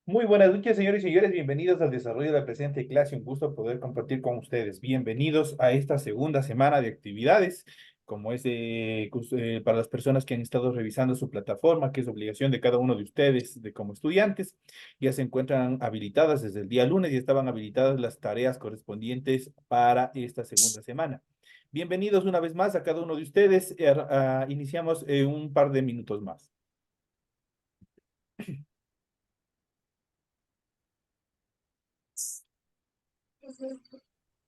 Muy buenas noches, señores y señores. Bienvenidos al desarrollo de la presente clase. Un gusto poder compartir con ustedes. Bienvenidos a esta segunda semana de actividades, como es para las personas que han estado revisando su plataforma, que es obligación de cada uno de ustedes de como estudiantes. Ya se encuentran habilitadas desde el día lunes y estaban habilitadas las tareas correspondientes para esta segunda semana. Bienvenidos una vez más a cada uno de ustedes. Iniciamos un par de minutos más.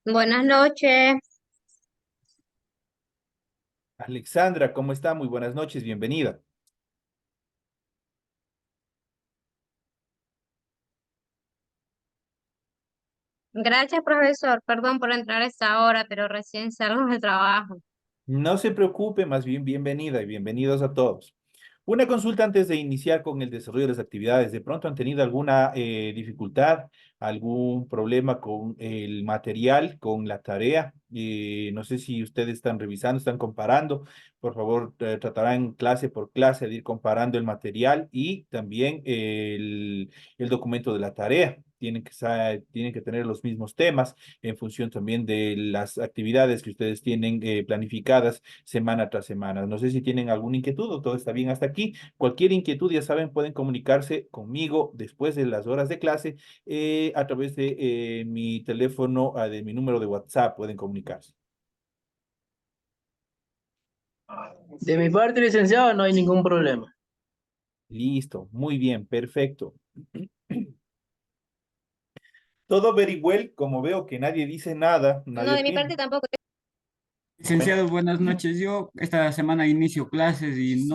Buenas noches. Alexandra, ¿cómo está? Muy buenas noches, bienvenida. Gracias, profesor. Perdón por entrar a esta hora, pero recién salgo del trabajo. No se preocupe, más bien bienvenida y bienvenidos a todos. Una consulta antes de iniciar con el desarrollo de las actividades. ¿De pronto han tenido alguna dificultad, algún problema con el material, con la tarea? No sé si ustedes están revisando, están comparando. Por favor, tratarán clase por clase de ir comparando el material y también el documento de la tarea. Tienen que tener los mismos temas en función también de las actividades que ustedes tienen planificadas semana tras semana. No sé si tienen alguna inquietud o todo está bien hasta aquí. Cualquier inquietud, ya saben, pueden comunicarse conmigo después de las horas de clase a través de mi teléfono, de mi número de WhatsApp, pueden comunicarse. De mi parte, licenciado, no hay ningún problema. Listo, muy bien, perfecto. Todo very well, como veo que nadie dice nada, No, nadie de mi opina. parte tampoco. Bueno, Licenciado, buenas noches. Yo esta semana inicio clases y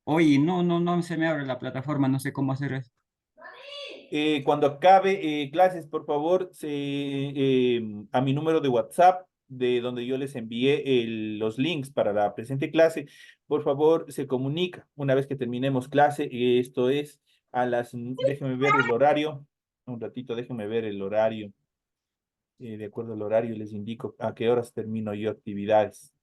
hoy no se me abre la plataforma, no sé cómo hacer eso. cuando acabe clases, por favor, a mi número de WhatsApp, de donde yo les envié los links para la presente clase, por favor, se comunica una vez que terminemos clase. Esto es déjenme ver el horario, un ratito, déjenme ver el horario. De acuerdo al horario, les indico a qué horas termino yo actividades.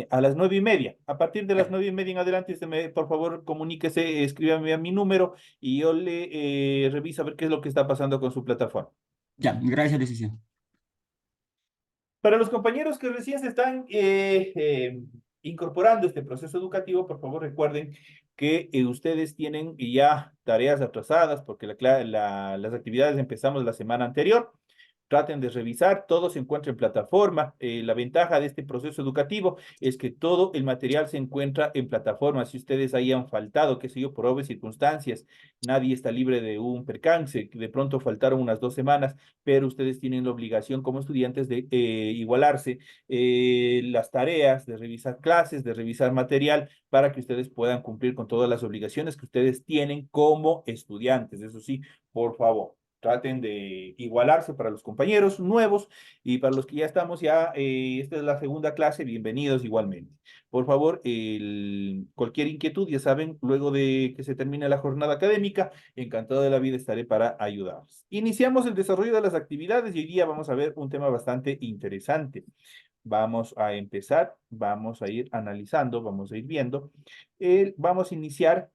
A las 9:30. A partir de las 9:30 en adelante, por favor, comuníquese, escríbame a mi número y yo le reviso a ver qué es lo que está pasando con su plataforma. Ya, gracias, licenciado. Para los compañeros que recién se están incorporando a este proceso educativo, por favor, recuerden que ustedes tienen ya tareas atrasadas porque las actividades empezamos la semana anterior. Traten de revisar, todo se encuentra en plataforma. La ventaja de este proceso educativo es que todo el material se encuentra en plataforma. Si ustedes hayan faltado, qué sé yo, por obvias circunstancias, nadie está libre de un percance, de pronto faltaron unas 2 semanas, pero ustedes tienen la obligación como estudiantes de igualarse las tareas, de revisar clases, de revisar material, para que ustedes puedan cumplir con todas las obligaciones que ustedes tienen como estudiantes. Eso sí, por favor. Traten de igualarse para los compañeros nuevos y para los que ya estamos, esta es la segunda clase, bienvenidos igualmente. Por favor, cualquier inquietud, ya saben, luego de que se termine la jornada académica, encantado de la vida estaré para ayudarlos. Iniciamos el desarrollo de las actividades y hoy día vamos a ver un tema bastante interesante. Vamos a empezar, vamos a ir analizando, vamos a ir viendo. Vamos a iniciar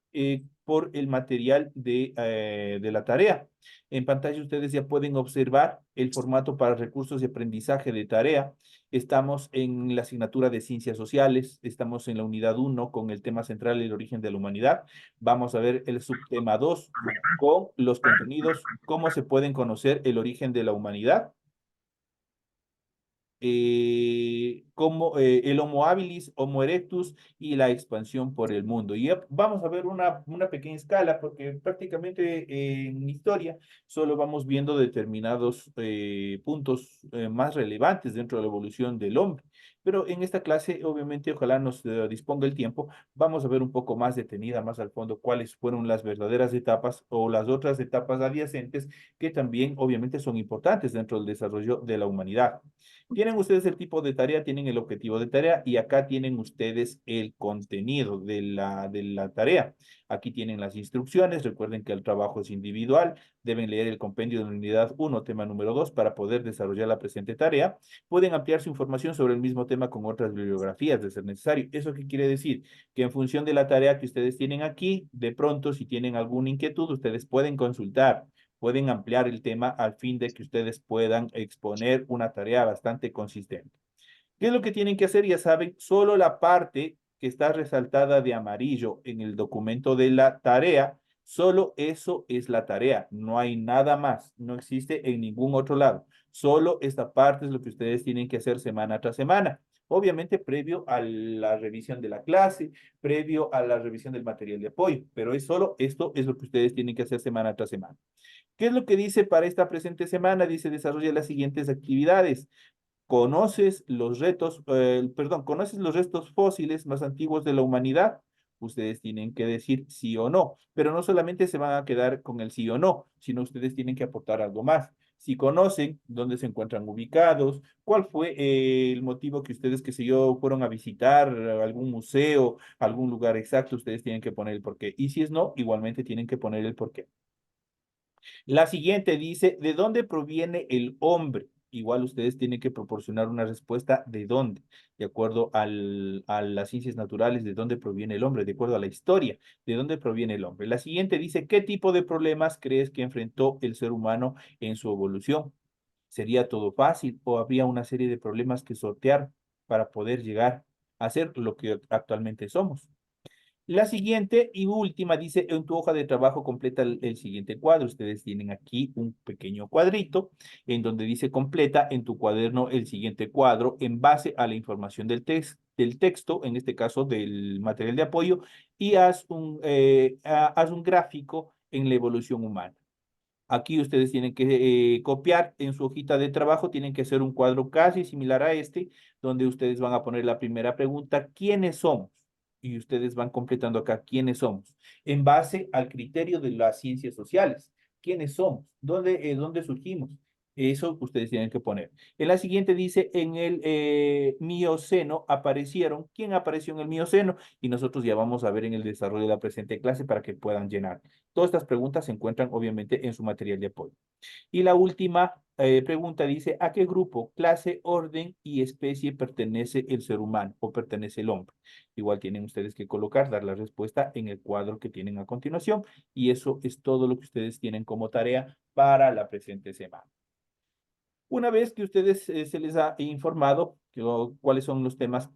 por el material de la tarea. En pantalla ustedes ya pueden observar el formato para recursos de aprendizaje de tarea. Estamos en la asignatura de Ciencias Sociales, estamos en la unidad 1 con el tema central, el origen de la humanidad. Vamos a ver el subtema 2 con los contenidos, cómo se pueden conocer el origen de la humanidad, como el Homo habilis, Homo erectus y la expansión por el mundo. Y vamos a ver una pequeña escala, porque prácticamente en historia solo vamos viendo determinados puntos más relevantes dentro de la evolución del hombre. Pero en esta clase, obviamente, ojalá nos disponga el tiempo, vamos a ver un poco más detenida, más al fondo, cuáles fueron las verdaderas etapas o las otras etapas adyacentes que también, obviamente, son importantes dentro del desarrollo de la humanidad. Tienen ustedes el tipo de tarea, tienen el objetivo de tarea y acá tienen ustedes el contenido de la tarea. Aquí tienen las instrucciones. Recuerden que el trabajo es individual. Deben leer el compendio de la unidad 1, tema número 2, para poder desarrollar la presente tarea. Pueden ampliar su información sobre el mismo tema con otras bibliografías de ser necesario. ¿Eso qué quiere decir? Que en función de la tarea que ustedes tienen aquí, de pronto, si tienen alguna inquietud, ustedes pueden consultar, pueden ampliar el tema al fin de que ustedes puedan exponer una tarea bastante consistente. ¿Qué es lo que tienen que hacer? Ya saben, solo la parte que está resaltada de amarillo en el documento de la tarea, solo eso es la tarea, no hay nada más, no existe en ningún otro lado. Solo esta parte es lo que ustedes tienen que hacer semana tras semana. Obviamente previo a la revisión de la clase, previo a la revisión del material de apoyo, pero es solo esto es lo que ustedes tienen que hacer semana tras semana. ¿Qué es lo que dice para esta presente semana? Dice, desarrolla las siguientes actividades. ¿Conoces los restos fósiles más antiguos de la humanidad? Ustedes tienen que decir sí o no, pero no solamente se van a quedar con el sí o no, sino ustedes tienen que aportar algo más. Si conocen dónde se encuentran ubicados, cuál fue el motivo que ustedes, qué sé yo, fueron a visitar algún museo, algún lugar exacto, ustedes tienen que poner el porqué. Y si es no, igualmente tienen que poner el porqué. La siguiente dice, ¿de dónde proviene el hombre? Igual ustedes tienen que proporcionar una respuesta de dónde, de acuerdo a las ciencias naturales, de dónde proviene el hombre, de acuerdo a la historia, de dónde proviene el hombre. La siguiente dice, ¿qué tipo de problemas crees que enfrentó el ser humano en su evolución? ¿Sería todo fácil o habría una serie de problemas que sortear para poder llegar a ser lo que actualmente somos? La siguiente y última dice, en tu hoja de trabajo completa el siguiente cuadro. Ustedes tienen aquí un pequeño cuadrito en donde dice completa en tu cuaderno el siguiente cuadro en base a la información del texto, en este caso del material de apoyo, y haz un gráfico en la evolución humana. Aquí ustedes tienen que copiar en su hojita de trabajo, tienen que hacer un cuadro casi similar a este, donde ustedes van a poner la primera pregunta, ¿quiénes somos? Y ustedes van completando acá, ¿quiénes somos? En base al criterio de las ciencias sociales. ¿Quiénes somos? ¿Dónde surgimos? Eso ustedes tienen que poner. En la siguiente dice, en el Mioceno aparecieron. ¿Quién apareció en el Mioceno? Y nosotros ya vamos a ver en el desarrollo de la presente clase para que puedan llenar. Todas estas preguntas se encuentran obviamente en su material de apoyo. Y la última pregunta dice, ¿a qué grupo, clase, orden y especie pertenece el ser humano o pertenece el hombre? Igual tienen ustedes que colocar, dar la respuesta en el cuadro que tienen a continuación y eso es todo lo que ustedes tienen como tarea para la presente semana. Una vez que ustedes se les ha informado cuáles son los temas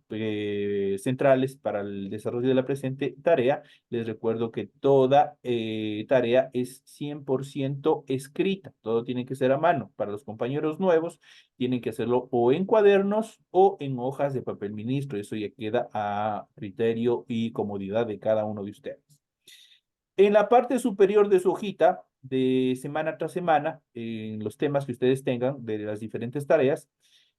centrales para el desarrollo de la presente tarea, les recuerdo que toda tarea es 100% escrita, todo tiene que ser a mano. Para los compañeros nuevos, tienen que hacerlo o en cuadernos o en hojas de papel ministro. Eso ya queda a criterio y comodidad de cada uno de ustedes. En la parte superior de su hojita, de semana tras semana, en los temas que ustedes tengan de las diferentes tareas,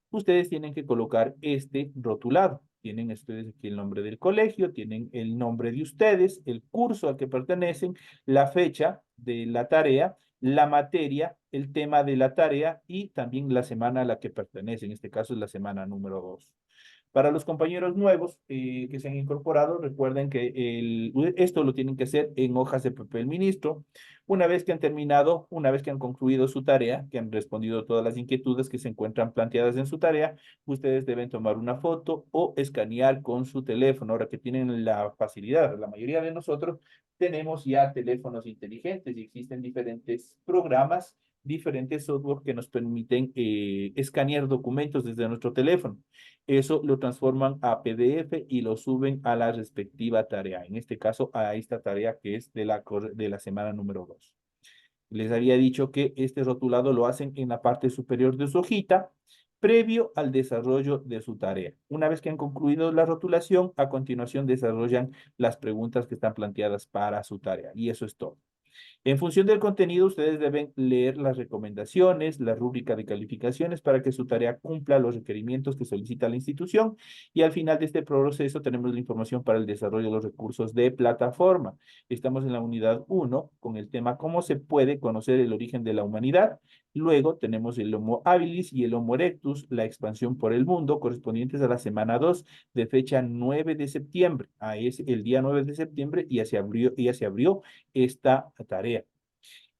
ustedes tienen que colocar este rotulado. Tienen ustedes aquí el nombre del colegio, tienen el nombre de ustedes, el curso al que pertenecen, la fecha de la tarea, la materia, el tema de la tarea y también la semana a la que pertenece. En este caso es la semana número 2. Para los compañeros nuevos que se han incorporado, recuerden que esto lo tienen que hacer en hojas de papel ministro. Una vez que han terminado, una vez que han concluido su tarea, que han respondido todas las inquietudes que se encuentran planteadas en su tarea, ustedes deben tomar una foto o escanear con su teléfono. Ahora que tienen la facilidad, la mayoría de nosotros tenemos ya teléfonos inteligentes y existen diferentes programas, diferentes software que nos permiten escanear documentos desde nuestro teléfono. Eso lo transforman a PDF y lo suben a la respectiva tarea. En este caso, a esta tarea que es de la semana número 2. Les había dicho que este rotulado lo hacen en la parte superior de su hojita, previo al desarrollo de su tarea. Una vez que han concluido la rotulación, a continuación desarrollan las preguntas que están planteadas para su tarea. Y eso es todo. En función del contenido, ustedes deben leer las recomendaciones, la rúbrica de calificaciones para que su tarea cumpla los requerimientos que solicita la institución. Y al final de este proceso tenemos la información para el desarrollo de los recursos de plataforma. Estamos en la unidad 1 con el tema ¿Cómo se puede conocer el origen de la humanidad? Luego tenemos el Homo habilis y el Homo erectus, la expansión por el mundo, correspondientes a la semana 2 de fecha 9 de septiembre. Es el día 9 de septiembre y ya se abrió esta tarea.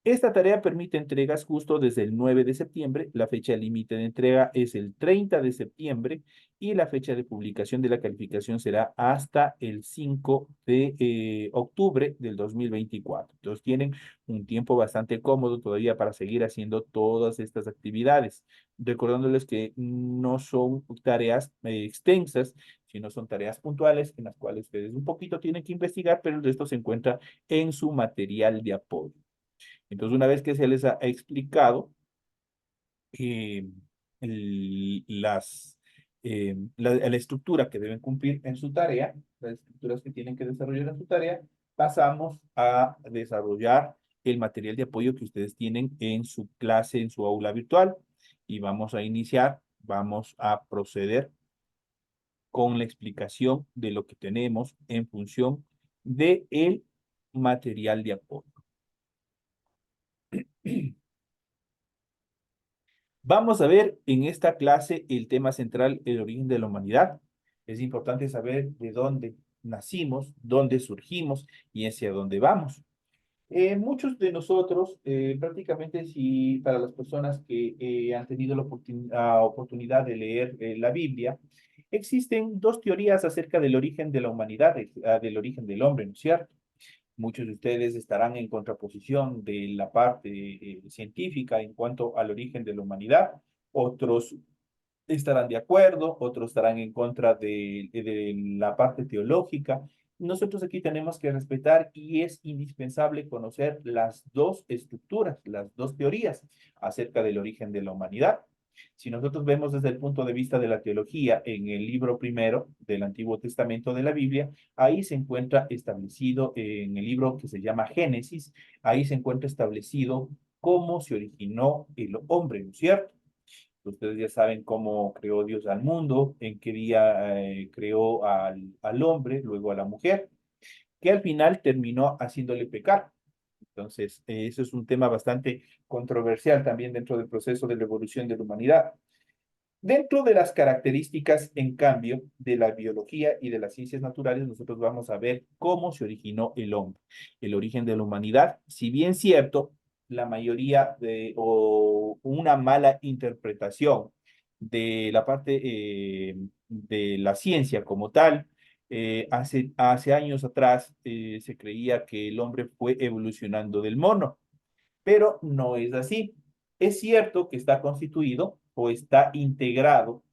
Esta tarea permite entregas justo desde el 9 de septiembre, la fecha límite de entrega es el 30 de septiembre y la fecha de publicación de la calificación será hasta el 5 de octubre del 2024. Entonces tienen un tiempo bastante cómodo todavía para seguir haciendo todas estas actividades, recordándoles que no son tareas extensas, sino son tareas puntuales en las cuales ustedes un poquito tienen que investigar, pero el resto se encuentra en su material de apoyo. Entonces, una vez que se les ha explicado eh, la estructura que deben cumplir en su tarea, las estructuras que tienen que desarrollar en su tarea, pasamos a desarrollar el material de apoyo que ustedes tienen en su clase, en su aula virtual. Y vamos a iniciar, vamos a proceder con la explicación de lo que tenemos en función de el material de apoyo. Vamos a ver en esta clase el tema central, el origen de la humanidad. Es importante saber de dónde nacimos, dónde surgimos y hacia dónde vamos. Muchos de nosotros, prácticamente si para las personas que han tenido la oportunidad de leer la Biblia, existen dos teorías acerca del origen de la humanidad, del origen del hombre, ¿no es cierto? Muchos de ustedes estarán en contraposición de la parte científica en cuanto al origen de la humanidad. Otros estarán de acuerdo, otros estarán en contra de la parte teológica. Nosotros aquí tenemos que respetar y es indispensable conocer las dos estructuras, las dos teorías acerca del origen de la humanidad. Si nosotros vemos desde el punto de vista de la teología en el libro primero del Antiguo Testamento de la Biblia, ahí se encuentra establecido en el libro que se llama Génesis, ahí se encuentra establecido cómo se originó el hombre, ¿no es cierto? Ustedes ya saben cómo creó Dios al mundo, en qué día creó al hombre, luego a la mujer, que al final terminó haciéndole pecar. Entonces, eso es un tema bastante controversial también dentro del proceso de la evolución de la humanidad. Dentro de las características, en cambio, de la biología y de las ciencias naturales, nosotros vamos a ver cómo se originó el hombre, el origen de la humanidad. Si bien cierto, la mayoría o una mala interpretación de la parte de la ciencia como tal, hace años atrás se creía que el hombre fue evolucionando del mono, pero no es así. Es cierto que está constituido o está integrado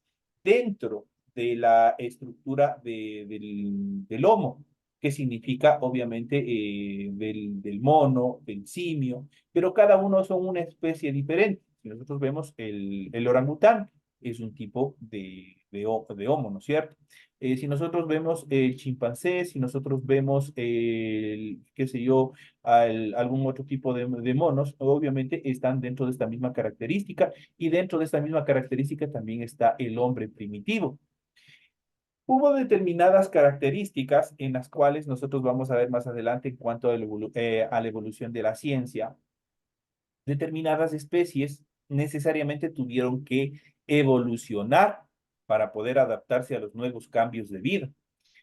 dentro de la estructura del Homo, que significa obviamente del mono, del simio, pero cada uno son una especie diferente. Si nosotros vemos el orangután, es un tipo de Homo, ¿no es cierto? Si nosotros vemos el chimpancé, si nosotros vemos qué sé yo, algún otro tipo de monos, obviamente están dentro de esta misma característica y dentro de esta misma característica también está el hombre primitivo. Hubo determinadas características en las cuales nosotros vamos a ver más adelante en cuanto a la evolución de la ciencia. Determinadas especies necesariamente tuvieron que evolucionar para poder adaptarse a los nuevos cambios de vida.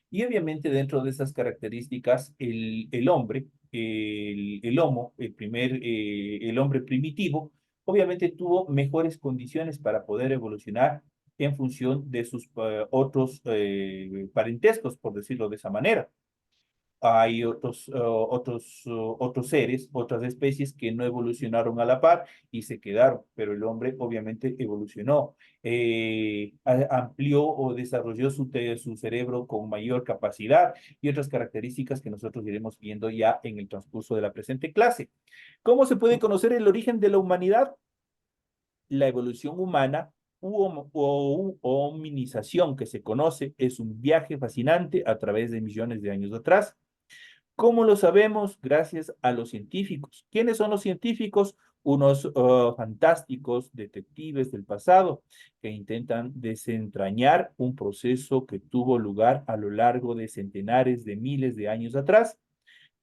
Y obviamente dentro de esas características, el hombre, el Homo, el hombre primitivo, obviamente tuvo mejores condiciones para poder evolucionar en función de sus otros parentescos, por decirlo de esa manera. Hay otros seres, otras especies que no evolucionaron a la par y se quedaron, pero el hombre obviamente evolucionó, amplió o desarrolló su cerebro con mayor capacidad y otras características que nosotros iremos viendo ya en el transcurso de la presente clase. ¿Cómo se puede conocer el origen de la humanidad? La evolución humana o hominización que se conoce es un viaje fascinante a través de millones de años atrás. ¿Cómo lo sabemos? Gracias a los científicos. ¿Quiénes son los científicos? Unos fantásticos detectives del pasado que intentan desentrañar un proceso que tuvo lugar a lo largo de centenares de miles de años atrás.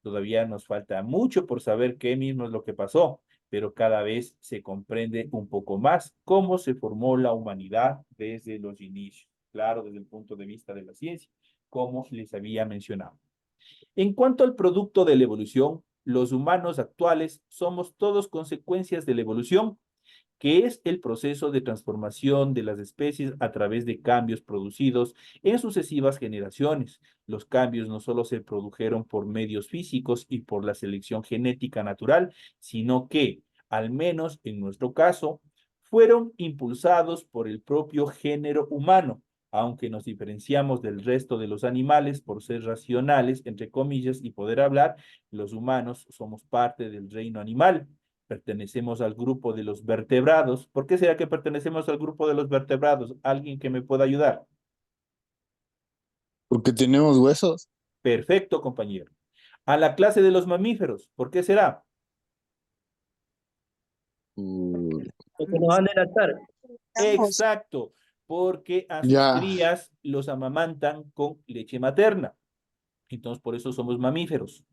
Todavía nos falta mucho por saber qué mismo es lo que pasó, pero cada vez se comprende un poco más cómo se formó la humanidad desde los inicios. Claro, desde el punto de vista de la ciencia, como les había mencionado. En cuanto al producto de la evolución, Los humanos actuales somos todos consecuencias de la evolución, que es el proceso de transformación de las especies a través de cambios producidos en sucesivas generaciones. Los cambios no solo se produjeron por medios físicos y por la selección genética natural, sino que, al menos en nuestro caso, fueron impulsados por el propio género humano, aunque nos diferenciamos del resto de los animales por ser racionales, entre comillas, y poder hablar, los humanos somos parte del reino animal. Pertenecemos al grupo de los vertebrados. ¿Por qué será que pertenecemos al grupo de los vertebrados? ¿Alguien que me pueda ayudar? Porque tenemos huesos. Perfecto, compañero. A la clase de los mamíferos. ¿Por qué será? Uh, Porque nos van a delatar. Exacto, porque a sus ya. crías los amamantan con leche materna. Entonces, por eso somos mamíferos.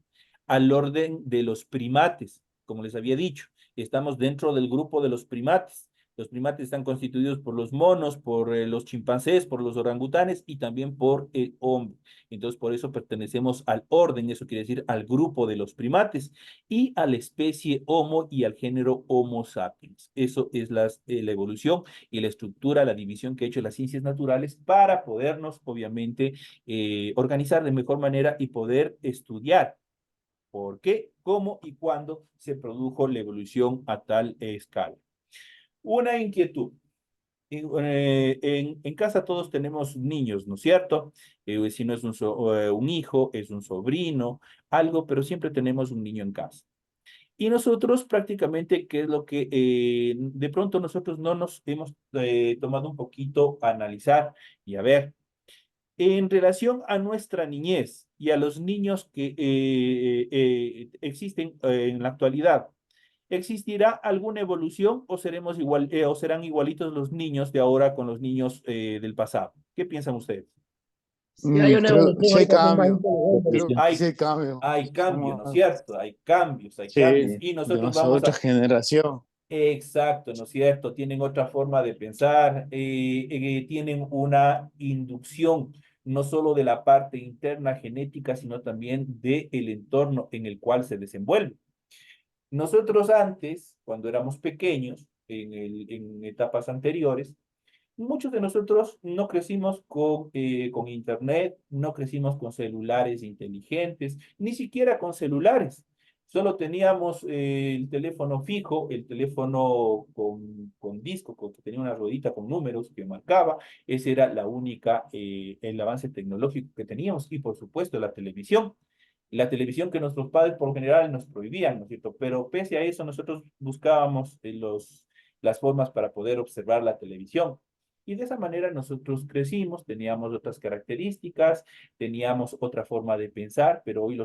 Al orden de los primates, como les había dicho, estamos dentro del grupo de los primates. Los primates están constituidos por los monos, por los chimpancés, por los orangutanes y también por el hombre. Entonces, por eso pertenecemos al orden, eso quiere decir al grupo de los primates y a la especie Homo y al género Homo sapiens. Eso es la evolución y la estructura, la división que ha hecho las ciencias naturales para podernos, obviamente, organizar de mejor manera y poder estudiar por qué, cómo y cuándo se produjo la evolución a tal escala. Una inquietud. En casa todos tenemos niños, ¿no es cierto? Si no es un hijo, es un sobrino, algo, pero siempre tenemos un niño en casa. Y nosotros prácticamente, ¿qué es lo que de pronto nosotros no nos hemos tomado un poquito a analizar y a ver? En relación a nuestra niñez y a los niños que existen en la actualidad, ¿existirá alguna evolución o seremos igual o serán igualitos los niños de ahora con los niños del pasado? ¿Qué piensan ustedes? Si hay una Creo evolución, sí hay ahorita son más cambio. inteligentes. Creo que sí hay cambio. Hay cambio, ¿no es Somos, cierto? Hay cambios. sí, Y de nosotros nuestra vamos otra a... generación. Exacto, ¿no es cierto? Tienen otra forma de pensar, tienen una inducción no solo de la parte interna genética, sino también del entorno en el cual se desenvuelve. Nosotros antes, cuando éramos pequeños, en etapas anteriores, muchos de nosotros no crecimos con internet, no crecimos con celulares inteligentes, ni siquiera con celulares. Solo teníamos el teléfono fijo, el teléfono con disco, que tenía una ruedita con números que marcaba. Ese era la única, el avance tecnológico que teníamos. Y por supuesto la televisión. La televisión que nuestros padres por lo general nos prohibían, ¿no es cierto? Pero pese a eso nosotros buscábamos las formas para poder observar la televisión. Y de esa manera nosotros crecimos, teníamos otras características, teníamos otra forma de pensar, pero hoy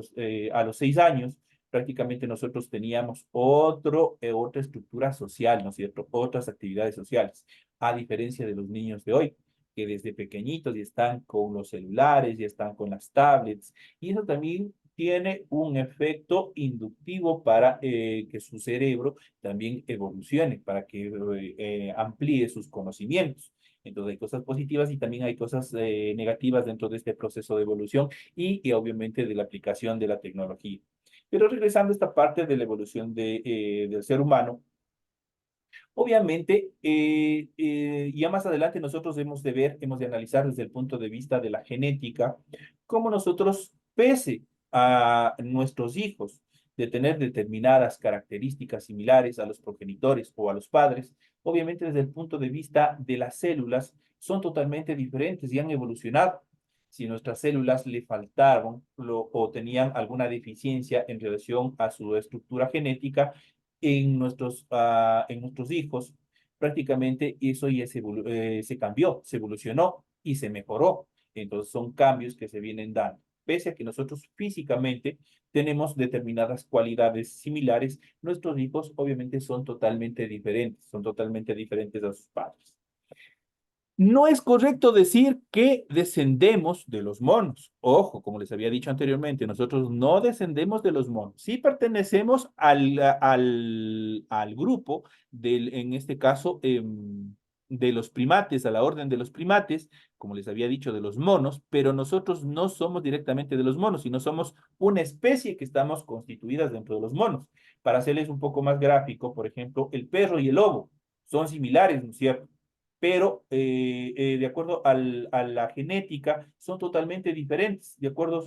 a los 6 años prácticamente nosotros teníamos otra estructura social, ¿no es cierto? Otras actividades sociales, a diferencia de los niños de hoy, que desde pequeñitos ya están con los celulares, ya están con las tablets, y eso también tiene un efecto inductivo para que su cerebro también evolucione, para que amplíe sus conocimientos. Entonces hay cosas positivas y también hay cosas negativas dentro de este proceso de evolución y obviamente de la aplicación de la tecnología. Pero regresando a esta parte de la evolución del ser humano, obviamente, ya más adelante nosotros hemos de ver, hemos de analizar desde el punto de vista de la genética, cómo nosotros, pese a nuestros hijos de tener determinadas características similares a los progenitores o a los padres, obviamente desde el punto de vista de las células, son totalmente diferentes y han evolucionado. Si nuestras células le faltaron o tenían alguna deficiencia en relación a su estructura genética, en nuestros hijos, prácticamente eso ya se cambió, se evolucionó y se mejoró. Entonces son cambios que se vienen dando. Pese a que nosotros físicamente tenemos determinadas cualidades similares, nuestros hijos obviamente son totalmente diferentes a sus padres. No es correcto decir que descendemos de los monos. Ojo, como les había dicho anteriormente, nosotros no descendemos de los monos. Sí pertenecemos al grupo en este caso, de los primates, a la orden de los primates, como les había dicho, de los monos, pero nosotros no somos directamente de los monos, sino somos una especie que estamos constituidas dentro de los monos. Para hacerles un poco más gráfico, por ejemplo, el perro y el lobo son similares, ¿no es cierto? Pero de acuerdo a la genética son totalmente diferentes, de acuerdo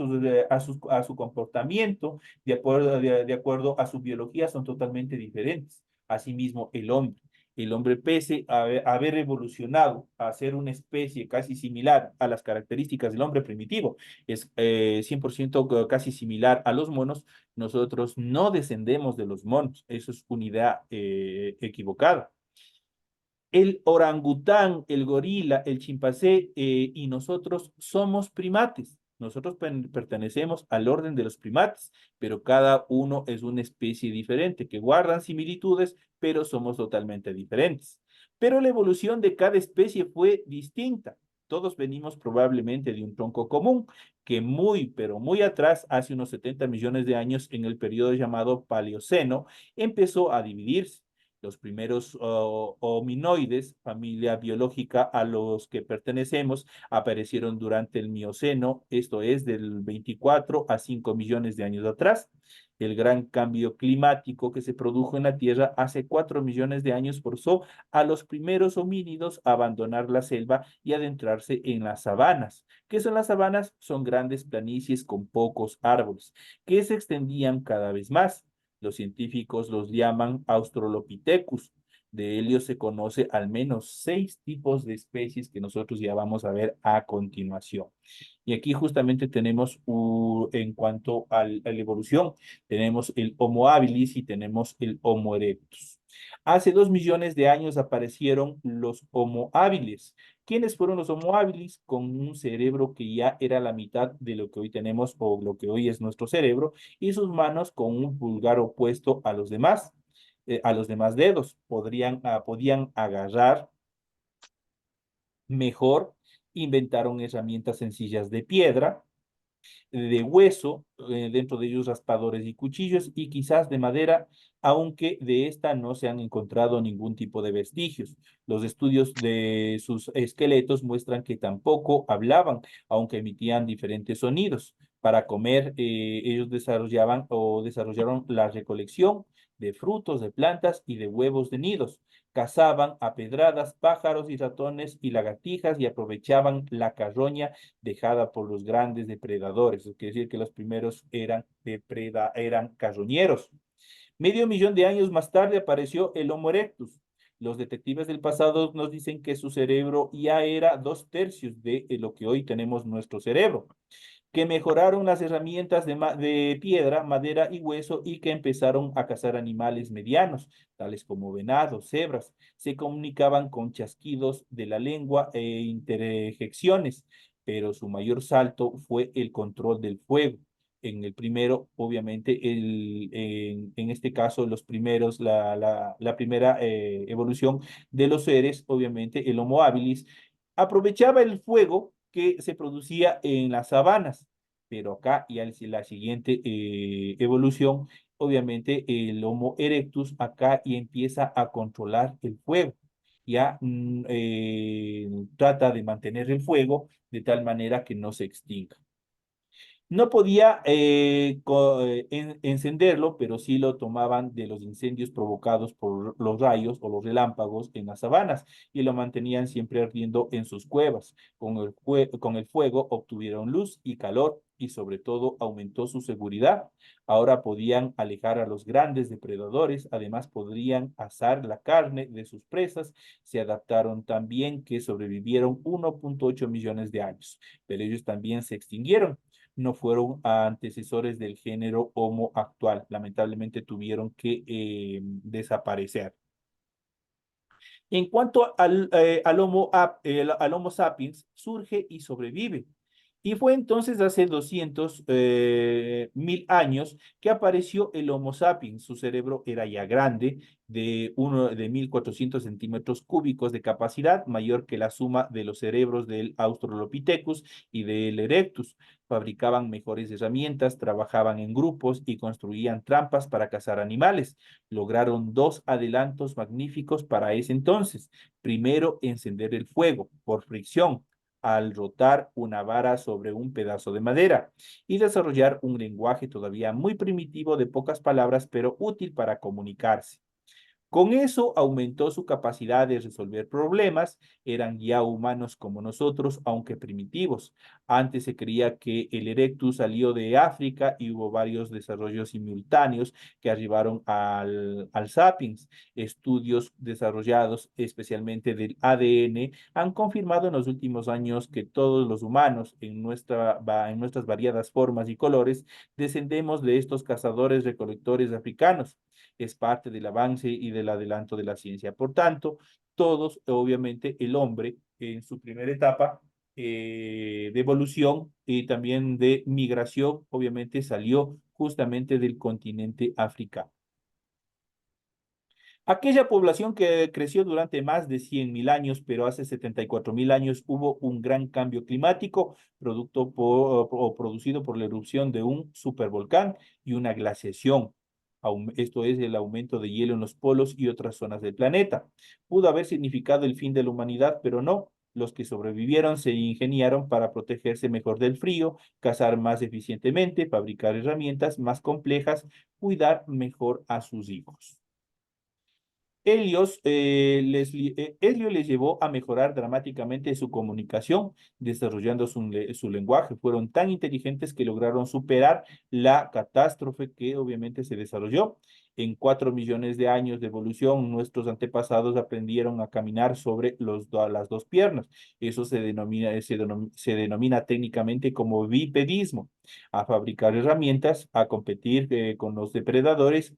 a su comportamiento, de acuerdo a su biología, son totalmente diferentes. Asimismo, el hombre. El hombre, pese a haber evolucionado a ser una especie casi similar a las características del hombre primitivo, es 100% casi similar a los monos, nosotros no descendemos de los monos. Eso es una idea equivocada. El orangután, el gorila, el chimpancé y nosotros somos primates. Nosotros pertenecemos al orden de los primates, pero cada uno es una especie diferente, que guardan similitudes, pero somos totalmente diferentes. Pero la evolución de cada especie fue distinta. Todos venimos probablemente de un tronco común, que muy, pero muy atrás, hace unos 70 millones de años, en el periodo llamado Paleoceno, empezó a dividirse. Los primeros hominoides, familia biológica a los que pertenecemos, aparecieron durante el Mioceno, esto es del 24 a 5 millones de años atrás. El gran cambio climático que se produjo en la Tierra hace 4 millones de años forzó a los primeros homínidos a abandonar la selva y adentrarse en las sabanas. ¿Qué son las sabanas? Son grandes planicies con pocos árboles que se extendían cada vez más. Los científicos los llaman Australopithecus. De ellos se conoce al menos 6 tipos de especies que nosotros ya vamos a ver a continuación. Y aquí justamente tenemos, en cuanto a la evolución, tenemos el Homo habilis y tenemos el Homo erectus. Hace 2 millones de años aparecieron los Homo habilis. ¿Quiénes fueron los Homo habilis? Con un cerebro que ya era la mitad de lo que hoy tenemos o lo que hoy es nuestro cerebro, y sus manos con un pulgar opuesto a los demás dedos. Podían agarrar mejor, inventaron herramientas sencillas de piedra, de hueso, dentro de ellos raspadores y cuchillos, y quizás de madera, aunque de esta no se han encontrado ningún tipo de vestigios. Los estudios de sus esqueletos muestran que tampoco hablaban, aunque emitían diferentes sonidos. Para comer, ellos desarrollaron la recolección de frutos, de plantas y de huevos de nidos. Cazaban a pedradas pájaros y ratones y lagartijas y aprovechaban la carroña dejada por los grandes depredadores. Eso quiere decir que los primeros eran carroñeros. Medio millón de años más tarde apareció el Homo erectus. Los detectives del pasado nos dicen que su cerebro ya era 2/3 de lo que hoy tenemos nuestro cerebro, que mejoraron las herramientas de piedra, madera y hueso y que empezaron a cazar animales medianos, tales como venados, cebras. Se comunicaban con chasquidos de la lengua e interjecciones, pero su mayor salto fue el control del fuego. En el primero, obviamente, en este caso, la primera evolución de los seres, obviamente, el Homo habilis, aprovechaba el fuego que se producía en las sabanas, pero acá ya la siguiente evolución, obviamente el Homo erectus acá y empieza a controlar el fuego. Ya trata de mantener el fuego de tal manera que no se extinga. No podía encenderlo, pero sí lo tomaban de los incendios provocados por los rayos o los relámpagos en las sabanas y lo mantenían siempre ardiendo en sus cuevas. Con el fuego obtuvieron luz y calor y sobre todo aumentó su seguridad. Ahora podían alejar a los grandes depredadores, además podrían asar la carne de sus presas. Se adaptaron tan bien que sobrevivieron 1,8 millones de años, pero ellos también se extinguieron. No fueron antecesores del género Homo actual. Lamentablemente tuvieron que desaparecer. En cuanto al Homo sapiens, surge y sobrevive. Y fue entonces hace 200.000 años que apareció el Homo sapiens. Su cerebro era ya grande, de 1400 centímetros cúbicos de capacidad, mayor que la suma de los cerebros del Australopithecus y del Erectus. Fabricaban mejores herramientas, trabajaban en grupos y construían trampas para cazar animales. Lograron dos adelantos magníficos para ese entonces. Primero, encender el fuego por fricción al rotar una vara sobre un pedazo de madera y desarrollar un lenguaje todavía muy primitivo de pocas palabras, pero útil para comunicarse. Con eso aumentó su capacidad de resolver problemas, eran ya humanos como nosotros, aunque primitivos. Antes se creía que el Erectus salió de África y hubo varios desarrollos simultáneos que arribaron al Sapiens. Estudios desarrollados especialmente del ADN han confirmado en los últimos años que todos los humanos, en nuestras variadas formas y colores, descendemos de estos cazadores-recolectores africanos. Es parte del avance y del adelanto de la ciencia. Por tanto, todos, obviamente, el hombre en su primera etapa de evolución y también de migración, obviamente salió justamente del continente africano. Aquella población que creció durante más de 100.000 años, pero hace 74.000 años hubo un gran cambio climático o producido por la erupción de un supervolcán y una glaciación. Esto es el aumento de hielo en los polos y otras zonas del planeta. Pudo haber significado el fin de la humanidad, pero no. Los que sobrevivieron se ingeniaron para protegerse mejor del frío, cazar más eficientemente, fabricar herramientas más complejas, cuidar mejor a sus hijos. Helio les llevó a mejorar dramáticamente su comunicación, desarrollando su lenguaje. Fueron tan inteligentes que lograron superar la catástrofe que obviamente se desarrolló. En 4 millones de años de evolución, nuestros antepasados aprendieron a caminar sobre las dos piernas. Eso se denomina técnicamente como bipedismo, a fabricar herramientas, a competir con los depredadores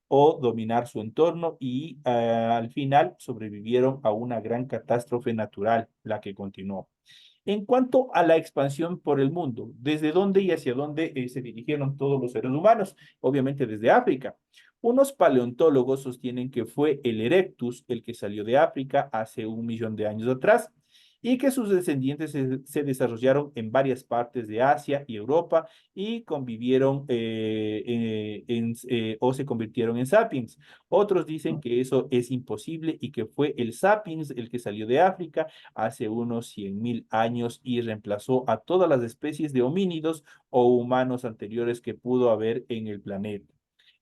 o dominar su entorno y al final sobrevivieron a una gran catástrofe natural, la que continuó. En cuanto a la expansión por el mundo, ¿desde dónde y hacia dónde se dirigieron todos los seres humanos? Obviamente desde África. Unos paleontólogos sostienen que fue el Erectus el que salió de África hace 1 millón de años atrás y que sus descendientes se desarrollaron en varias partes de Asia y Europa y convivieron o se convirtieron en sapiens. Otros dicen que eso es imposible y que fue el sapiens el que salió de África hace unos 100.000 años y reemplazó a todas las especies de homínidos o humanos anteriores que pudo haber en el planeta.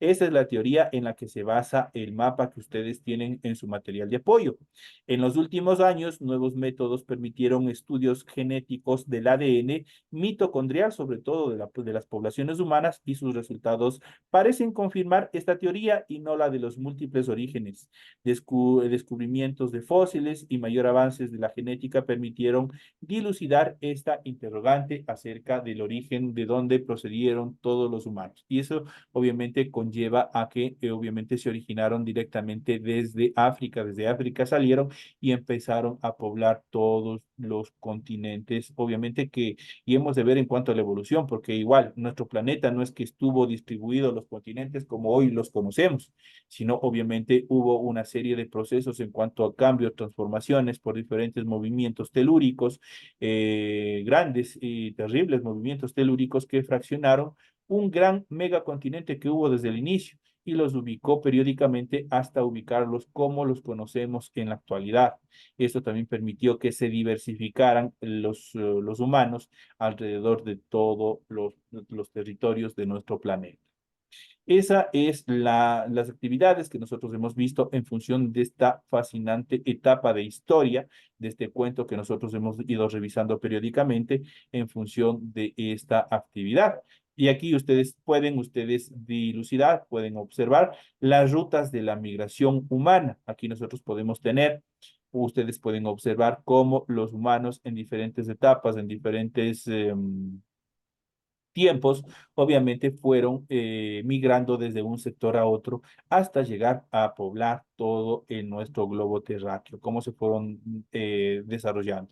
Esa es la teoría en la que se basa el mapa que ustedes tienen en su material de apoyo. En los últimos años, nuevos métodos permitieron estudios genéticos del ADN mitocondrial, sobre todo de las poblaciones humanas, y sus resultados parecen confirmar esta teoría y no la de los múltiples orígenes. Descubrimientos de fósiles y mayor avances de la genética permitieron dilucidar esta interrogante acerca del origen de dónde procedieron todos los humanos. Y eso obviamente conlleva a que obviamente se originaron directamente desde África salieron y empezaron a poblar todos los continentes, obviamente que, y hemos de ver en cuanto a la evolución, porque igual nuestro planeta no es que estuvo distribuido los continentes como hoy los conocemos, sino obviamente hubo una serie de procesos en cuanto a cambios, transformaciones por diferentes movimientos telúricos, grandes y terribles movimientos telúricos que fraccionaron un gran megacontinente que hubo desde el inicio y los ubicó periódicamente hasta ubicarlos como los conocemos en la actualidad. Esto también permitió que se diversificaran los humanos alrededor de todos los territorios de nuestro planeta. Esa es las actividades que nosotros hemos visto en función de esta fascinante etapa de historia, de este cuento que nosotros hemos ido revisando periódicamente en función de esta actividad. Y aquí ustedes dilucidar, pueden observar las rutas de la migración humana. Aquí nosotros podemos tener, ustedes pueden observar cómo los humanos en diferentes etapas, en diferentes tiempos, obviamente fueron migrando desde un sector a otro hasta llegar a poblar todo en nuestro globo terráqueo, cómo se fueron desarrollando.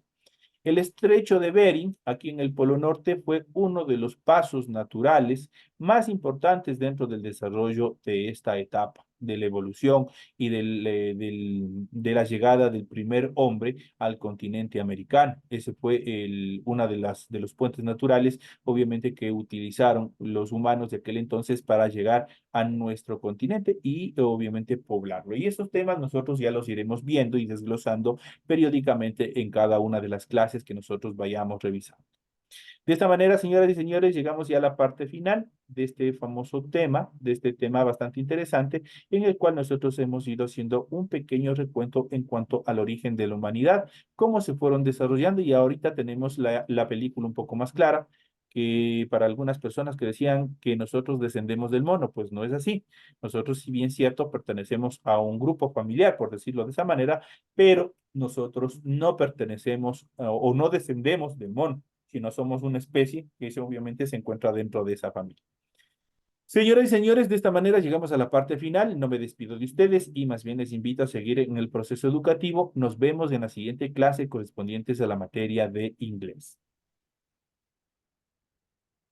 El estrecho de Bering, aquí en el Polo Norte, fue uno de los pasos naturales más importantes dentro del desarrollo de esta etapa de la evolución y de la llegada del primer hombre al continente americano. Ese fue una de los puentes naturales, obviamente, que utilizaron los humanos de aquel entonces para llegar a nuestro continente y obviamente poblarlo. Y esos temas nosotros ya los iremos viendo y desglosando periódicamente en cada una de las clases que nosotros vayamos revisando. De esta manera, señoras y señores, llegamos ya a la parte final de este famoso tema, de este tema bastante interesante, en el cual nosotros hemos ido haciendo un pequeño recuento en cuanto al origen de la humanidad, cómo se fueron desarrollando y ahorita tenemos la película un poco más clara, que para algunas personas que decían que nosotros descendemos del mono, pues no es así. Nosotros, si bien cierto, pertenecemos a un grupo familiar, por decirlo de esa manera, pero nosotros no pertenecemos o no descendemos del mono, sino somos una especie que obviamente se encuentra dentro de esa familia. Señoras y señores, de esta manera llegamos a la parte final. No me despido de ustedes y más bien les invito a seguir en el proceso educativo. Nos vemos en la siguiente clase correspondientes a la materia de inglés.